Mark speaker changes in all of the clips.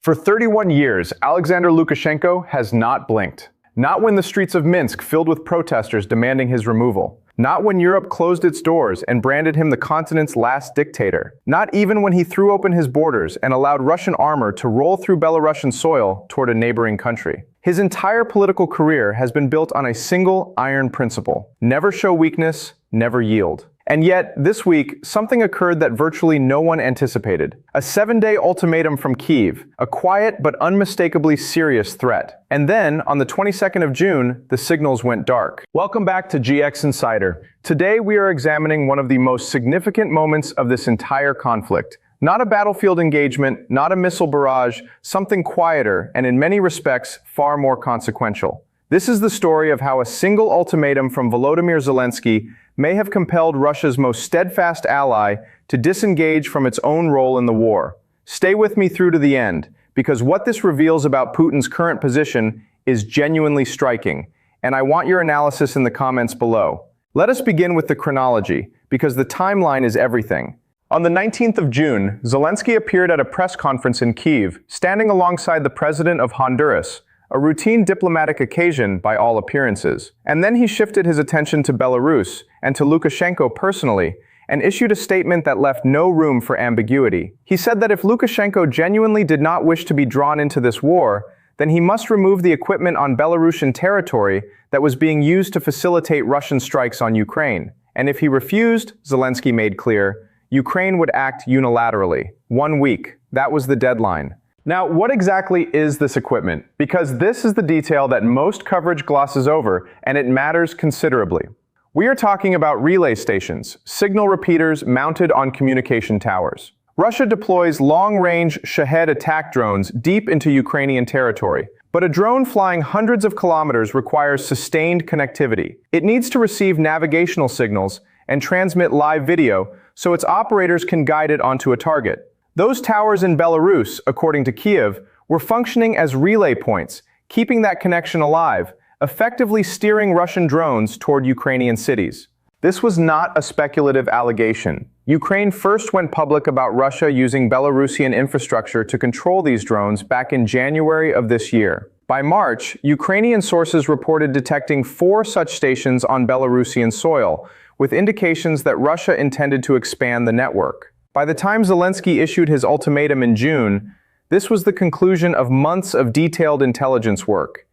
Speaker 1: For 31 years, Alexander Lukashenko has not blinked. Not when the streets of Minsk filled with protesters demanding his removal. Not when Europe closed its doors and branded him the continent's last dictator. Not even when he threw open his borders and allowed Russian armor to roll through Belarusian soil toward a neighboring country. His entire political career has been built on a single iron principle: never show weakness, never yield. And yet, this week, something occurred that virtually no one anticipated. A 7-day ultimatum from Kyiv, a quiet but unmistakably serious threat. And then, on the 22nd of June, the signals went dark. Welcome back to GX Insider. Today, we are examining one of the most significant moments of this entire conflict. Not a battlefield engagement, not a missile barrage, something quieter and in many respects far more consequential. This is the story of how a single ultimatum from Volodymyr Zelensky may have compelled Russia's most steadfast ally to disengage from its own role in the war. Stay with me through to the end, because what this reveals about Putin's current position is genuinely striking, and I want your analysis in the comments below. Let us begin with the chronology, because the timeline is everything. On the 19th of June, Zelensky appeared at a press conference in Kyiv, standing alongside the president of Honduras, a routine diplomatic occasion by all appearances. And then he shifted his attention to Belarus and to Lukashenko personally, and issued a statement that left no room for ambiguity. He said that if Lukashenko genuinely did not wish to be drawn into this war, then he must remove the equipment on Belarusian territory that was being used to facilitate Russian strikes on Ukraine. And if he refused, Zelensky made clear, Ukraine would act unilaterally. 1 week. That was the deadline. Now, what exactly is this equipment? Because this is the detail that most coverage glosses over, and it matters considerably. We are talking about relay stations, signal repeaters mounted on communication towers. Russia deploys long-range Shahed attack drones deep into Ukrainian territory. But a drone flying hundreds of kilometers requires sustained connectivity. It needs to receive navigational signals and transmit live video so its operators can guide it onto a target. Those towers in Belarus, according to Kyiv, were functioning as relay points, keeping that connection alive, effectively steering Russian drones toward Ukrainian cities. This was not a speculative allegation. Ukraine first went public about Russia using Belarusian infrastructure to control these drones back in January of this year. By March, Ukrainian sources reported detecting 4 such stations on Belarusian soil, with indications that Russia intended to expand the network. By the time Zelensky issued his ultimatum in June, this was the conclusion of months of detailed intelligence work.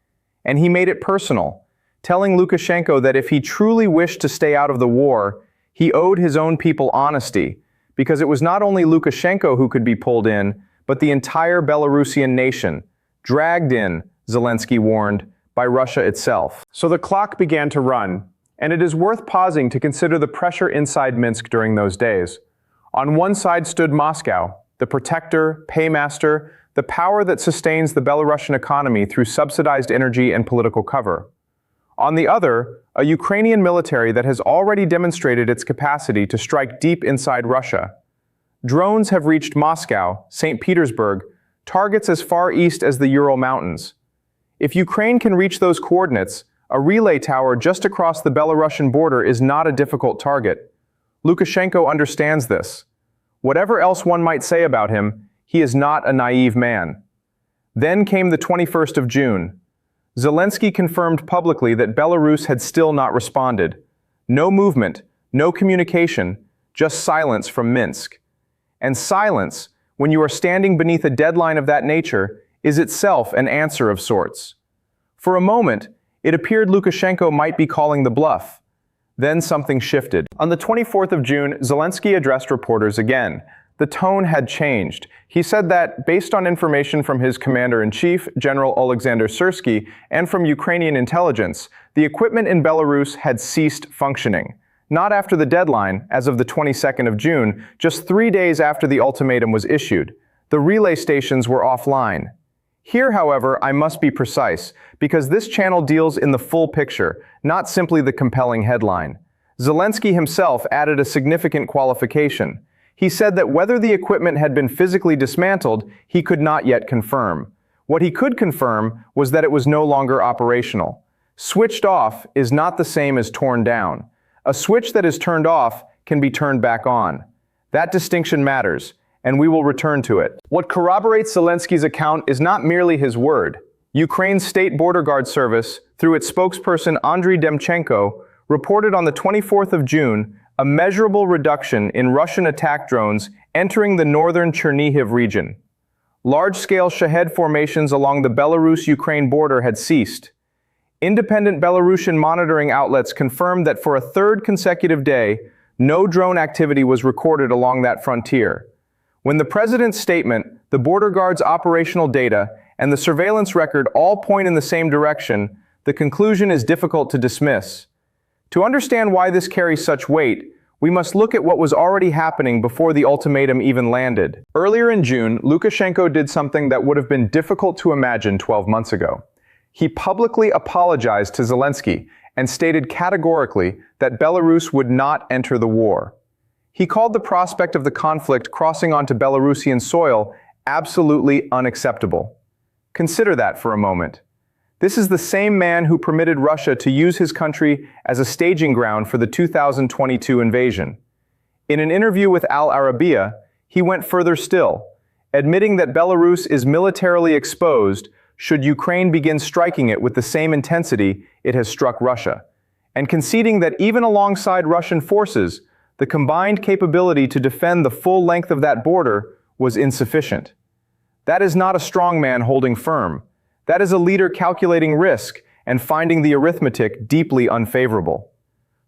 Speaker 1: And he made it personal, telling Lukashenko that if he truly wished to stay out of the war, he owed his own people honesty, because it was not only Lukashenko who could be pulled in, but the entire Belarusian nation, dragged in, Zelensky warned, by Russia itself. So the clock began to run, and it is worth pausing to consider the pressure inside Minsk during those days. On one side stood Moscow, the protector, paymaster, the power that sustains the Belarusian economy through subsidized energy and political cover. On the other, a Ukrainian military that has already demonstrated its capacity to strike deep inside Russia. Drones have reached Moscow, St. Petersburg, targets as far east as the Ural Mountains. If Ukraine can reach those coordinates, a relay tower just across the Belarusian border is not a difficult target. Lukashenko understands this. Whatever else one might say about him, he is not a naive man. Then came the 21st of June. Zelensky confirmed publicly that Belarus had still not responded. No movement, no communication, just silence from Minsk. And silence, when you are standing beneath a deadline of that nature, is itself an answer of sorts. For a moment, it appeared Lukashenko might be calling the bluff. Then something shifted. On the 24th of June, Zelensky addressed reporters again. The tone had changed. He said that, based on information from his commander-in-chief, General Alexander Syrsky, and from Ukrainian intelligence, the equipment in Belarus had ceased functioning. Not after the deadline, as of the 22nd of June, just 3 days after the ultimatum was issued. The relay stations were offline. Here, however, I must be precise, because this channel deals in the full picture, not simply the compelling headline. Zelensky himself added a significant qualification. He said that whether the equipment had been physically dismantled, he could not yet confirm. What he could confirm was that it was no longer operational. Switched off is not the same as torn down. A switch that is turned off can be turned back on. That distinction matters, and we will return to it. What corroborates Zelensky's account is not merely his word. Ukraine's State Border Guard Service, through its spokesperson Andriy Demchenko, reported on the 24th of June a measurable reduction in Russian attack drones entering the northern Chernihiv region. Large-scale Shahed formations along the Belarus-Ukraine border had ceased. Independent Belarusian monitoring outlets confirmed that for a third consecutive day, no drone activity was recorded along that frontier. When the president's statement, the border guard's operational data, and the surveillance record all point in the same direction, the conclusion is difficult to dismiss. To understand why this carries such weight, we must look at what was already happening before the ultimatum even landed. Earlier in June, Lukashenko did something that would have been difficult to imagine 12 months ago. He publicly apologized to Zelensky and stated categorically that Belarus would not enter the war. He called the prospect of the conflict crossing onto Belarusian soil absolutely unacceptable. Consider that for a moment. This is the same man who permitted Russia to use his country as a staging ground for the 2022 invasion. In an interview with Al Arabiya, he went further still, admitting that Belarus is militarily exposed should Ukraine begin striking it with the same intensity it has struck Russia, and conceding that even alongside Russian forces, the combined capability to defend the full length of that border was insufficient. That is not a strongman holding firm. That is a leader calculating risk and finding the arithmetic deeply unfavorable.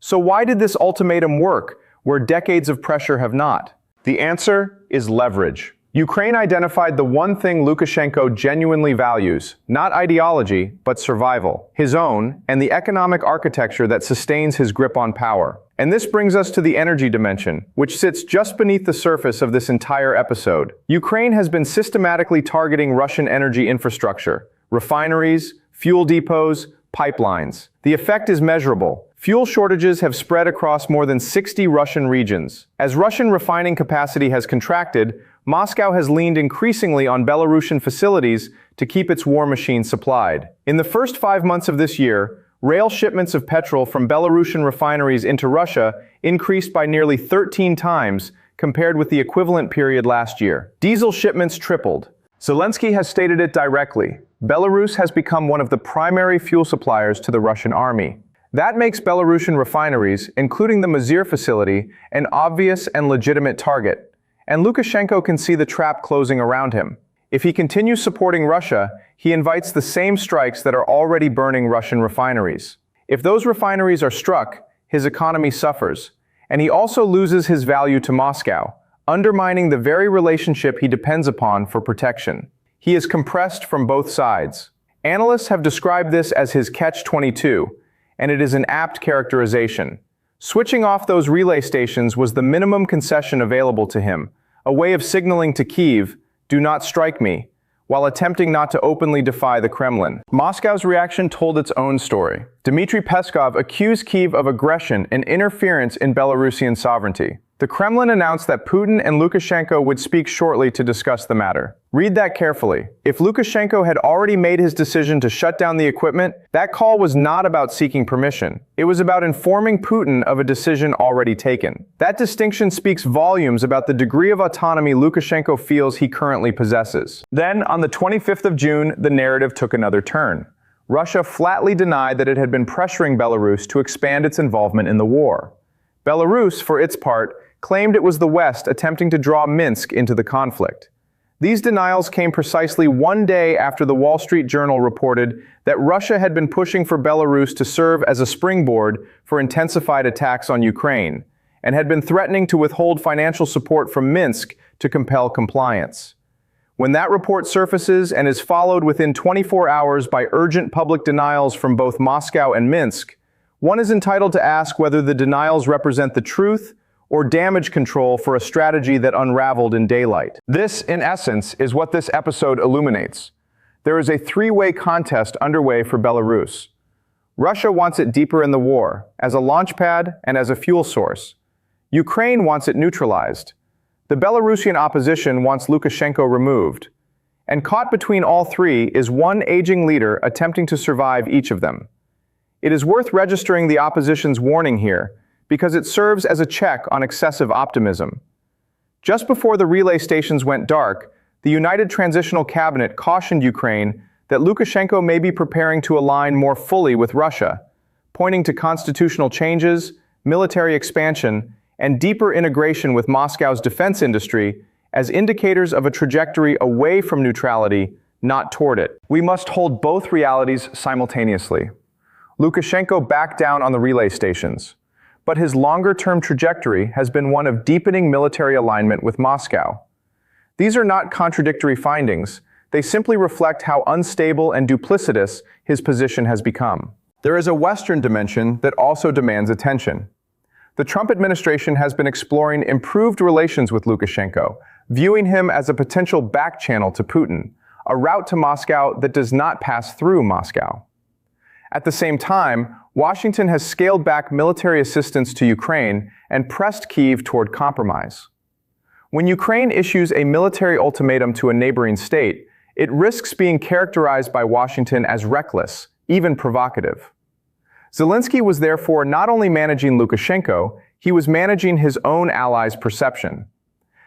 Speaker 1: So why did this ultimatum work where decades of pressure have not? The answer is leverage. Ukraine identified the one thing Lukashenko genuinely values, not ideology, but survival, his own, and the economic architecture that sustains his grip on power. And this brings us to the energy dimension, which sits just beneath the surface of this entire episode. Ukraine has been systematically targeting Russian energy infrastructure, refineries, fuel depots, pipelines. The effect is measurable. Fuel shortages have spread across more than 60 Russian regions. As Russian refining capacity has contracted, Moscow has leaned increasingly on Belarusian facilities to keep its war machine supplied. In the first 5 months of this year, rail shipments of petrol from Belarusian refineries into Russia increased by nearly 13 times compared with the equivalent period last year. Diesel shipments tripled. Zelensky has stated it directly. Belarus has become one of the primary fuel suppliers to the Russian army. That makes Belarusian refineries, including the Mazir facility, an obvious and legitimate target. And Lukashenko can see the trap closing around him. If he continues supporting Russia, he invites the same strikes that are already burning Russian refineries. If those refineries are struck, his economy suffers, and he also loses his value to Moscow, undermining the very relationship he depends upon for protection. He is compressed from both sides. Analysts have described this as his catch-22, and it is an apt characterization. Switching off those relay stations was the minimum concession available to him, a way of signaling to Kyiv, "Do not strike me," while attempting not to openly defy the Kremlin. Moscow's reaction told its own story. Dmitry Peskov accused Kyiv of aggression and interference in Belarusian sovereignty. The Kremlin announced that Putin and Lukashenko would speak shortly to discuss the matter. Read that carefully. If Lukashenko had already made his decision to shut down the equipment, that call was not about seeking permission. It was about informing Putin of a decision already taken. That distinction speaks volumes about the degree of autonomy Lukashenko feels he currently possesses. Then, on the 25th of June, the narrative took another turn. Russia flatly denied that it had been pressuring Belarus to expand its involvement in the war. Belarus, for its part, claimed it was the West attempting to draw Minsk into the conflict. These denials came precisely one day after the Wall Street Journal reported that Russia had been pushing for Belarus to serve as a springboard for intensified attacks on Ukraine, and had been threatening to withhold financial support from Minsk to compel compliance. When that report surfaces and is followed within 24 hours by urgent public denials from both Moscow and Minsk, one is entitled to ask whether the denials represent the truth or damage control for a strategy that unraveled in daylight. This, in essence, is what this episode illuminates. There is a three-way contest underway for Belarus. Russia wants it deeper in the war, as a launchpad and as a fuel source. Ukraine wants it neutralized. The Belarusian opposition wants Lukashenko removed. And caught between all three is one aging leader attempting to survive each of them. It is worth registering the opposition's warning here, because it serves as a check on excessive optimism. Just before the relay stations went dark, the United Transitional Cabinet cautioned Ukraine that Lukashenko may be preparing to align more fully with Russia, pointing to constitutional changes, military expansion, and deeper integration with Moscow's defense industry as indicators of a trajectory away from neutrality, not toward it. We must hold both realities simultaneously. Lukashenko backed down on the relay stations, but his longer-term trajectory has been one of deepening military alignment with Moscow. These are not contradictory findings. They simply reflect how unstable and duplicitous his position has become. There is a Western dimension that also demands attention. The Trump administration has been exploring improved relations with Lukashenko, viewing him as a potential back channel to Putin, a route to Moscow that does not pass through Moscow. At the same time, Washington has scaled back military assistance to Ukraine and pressed Kyiv toward compromise. When Ukraine issues a military ultimatum to a neighboring state, it risks being characterized by Washington as reckless, even provocative. Zelensky was therefore not only managing Lukashenko, he was managing his own allies' perception.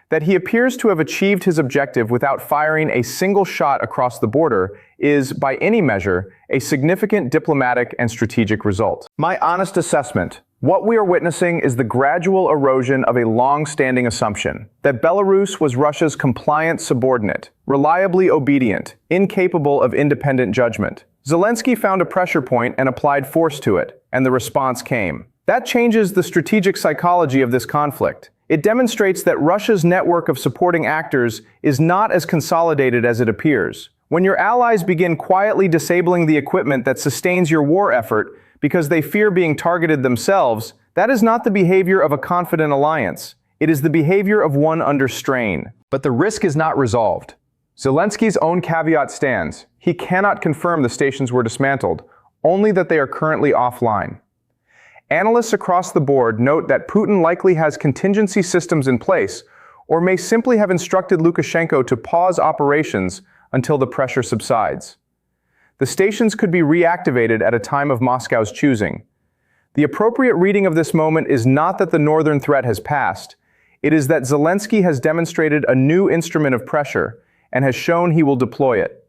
Speaker 1: That he appears to have achieved his objective without firing a single shot across the border is, by any measure, a significant diplomatic and strategic result. My honest assessment: what we are witnessing is the gradual erosion of a long-standing assumption that Belarus was Russia's compliant subordinate, reliably obedient, incapable of independent judgment. Zelensky found a pressure point and applied force to it, and the response came. That changes the strategic psychology of this conflict. It demonstrates that Russia's network of supporting actors is not as consolidated as it appears. When your allies begin quietly disabling the equipment that sustains your war effort because they fear being targeted themselves, that is not the behavior of a confident alliance. It is the behavior of one under strain. But the risk is not resolved. Zelensky's own caveat stands. He cannot confirm the stations were dismantled, only that they are currently offline. Analysts across the board note that Putin likely has contingency systems in place, or may simply have instructed Lukashenko to pause operations until the pressure subsides. The stations could be reactivated at a time of Moscow's choosing. The appropriate reading of this moment is not that the northern threat has passed. It is that Zelensky has demonstrated a new instrument of pressure and has shown he will deploy it.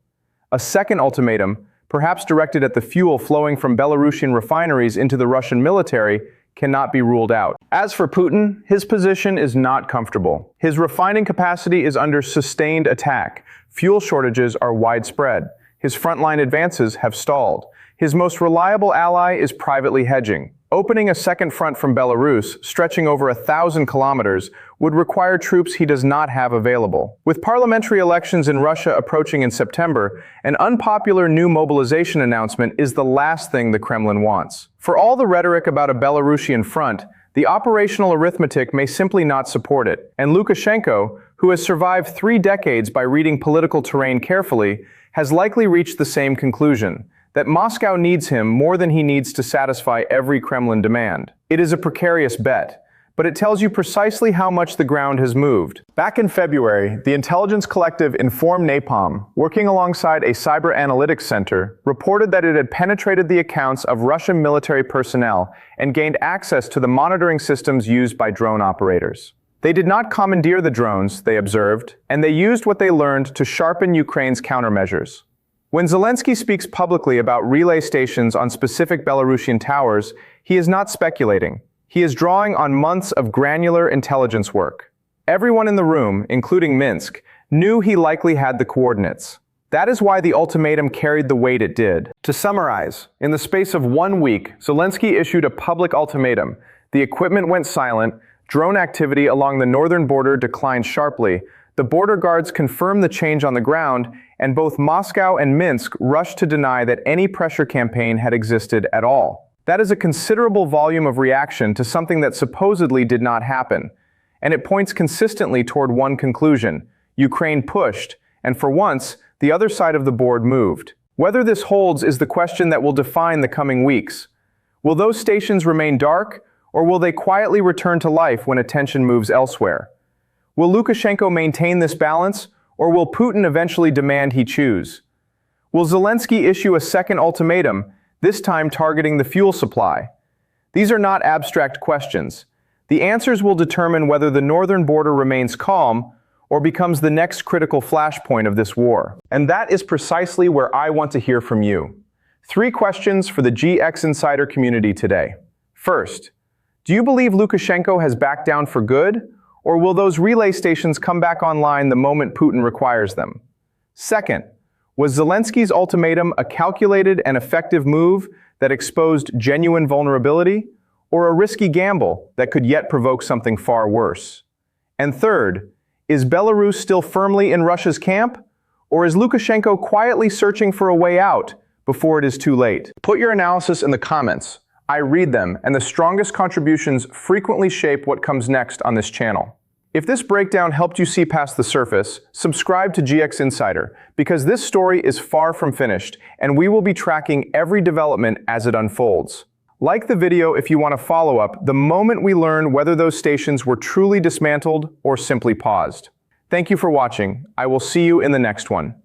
Speaker 1: A second ultimatum, perhaps directed at the fuel flowing from Belarusian refineries into the Russian military, cannot be ruled out. As for Putin, his position is not comfortable. His refining capacity is under sustained attack. Fuel shortages are widespread. His frontline advances have stalled. His most reliable ally is privately hedging. Opening a second front from Belarus, stretching over 1,000 kilometers, would require troops he does not have available. With parliamentary elections in Russia approaching in September, an unpopular new mobilization announcement is the last thing the Kremlin wants. For all the rhetoric about a Belarusian front, the operational arithmetic may simply not support it, and Lukashenko, who has survived 3 decades by reading political terrain carefully, has likely reached the same conclusion: that Moscow needs him more than he needs to satisfy every Kremlin demand. It is a precarious bet, but it tells you precisely how much the ground has moved. Back in February, the intelligence collective Inform Napalm, working alongside a cyber analytics center, reported that it had penetrated the accounts of Russian military personnel and gained access to the monitoring systems used by drone operators. They did not commandeer the drones, they observed, and they used what they learned to sharpen Ukraine's countermeasures. When Zelensky speaks publicly about relay stations on specific Belarusian towers, he is not speculating. He is drawing on months of granular intelligence work. Everyone in the room, including Minsk, knew he likely had the coordinates. That is why the ultimatum carried the weight it did. To summarize, in the space of 1 week, Zelensky issued a public ultimatum. The equipment went silent, drone activity along the northern border declined sharply, the border guards confirmed the change on the ground, and both Moscow and Minsk rushed to deny that any pressure campaign had existed at all. That is a considerable volume of reaction to something that supposedly did not happen, and it points consistently toward one conclusion: Ukraine pushed, and for once, the other side of the board moved. Whether this holds is the question that will define the coming weeks. Will those stations remain dark, or will they quietly return to life when attention moves elsewhere? Will Lukashenko maintain this balance, or will Putin eventually demand he choose? Will Zelensky issue a second ultimatum, this time targeting the fuel supply? These are not abstract questions. The answers will determine whether the northern border remains calm or becomes the next critical flashpoint of this war. And that is precisely where I want to hear from you. 3 questions for the GX Insider community today. First, do you believe Lukashenko has backed down for good, or will those relay stations come back online the moment Putin requires them? Second, was Zelensky's ultimatum a calculated and effective move that exposed genuine vulnerability, or a risky gamble that could yet provoke something far worse? And third, is Belarus still firmly in Russia's camp, or is Lukashenko quietly searching for a way out before it is too late? Put your analysis in the comments. I read them, and the strongest contributions frequently shape what comes next on this channel. If this breakdown helped you see past the surface, subscribe to GX Insider, because this story is far from finished, and we will be tracking every development as it unfolds. Like the video if you want to follow up the moment we learn whether those stations were truly dismantled or simply paused. Thank you for watching. I will see you in the next one.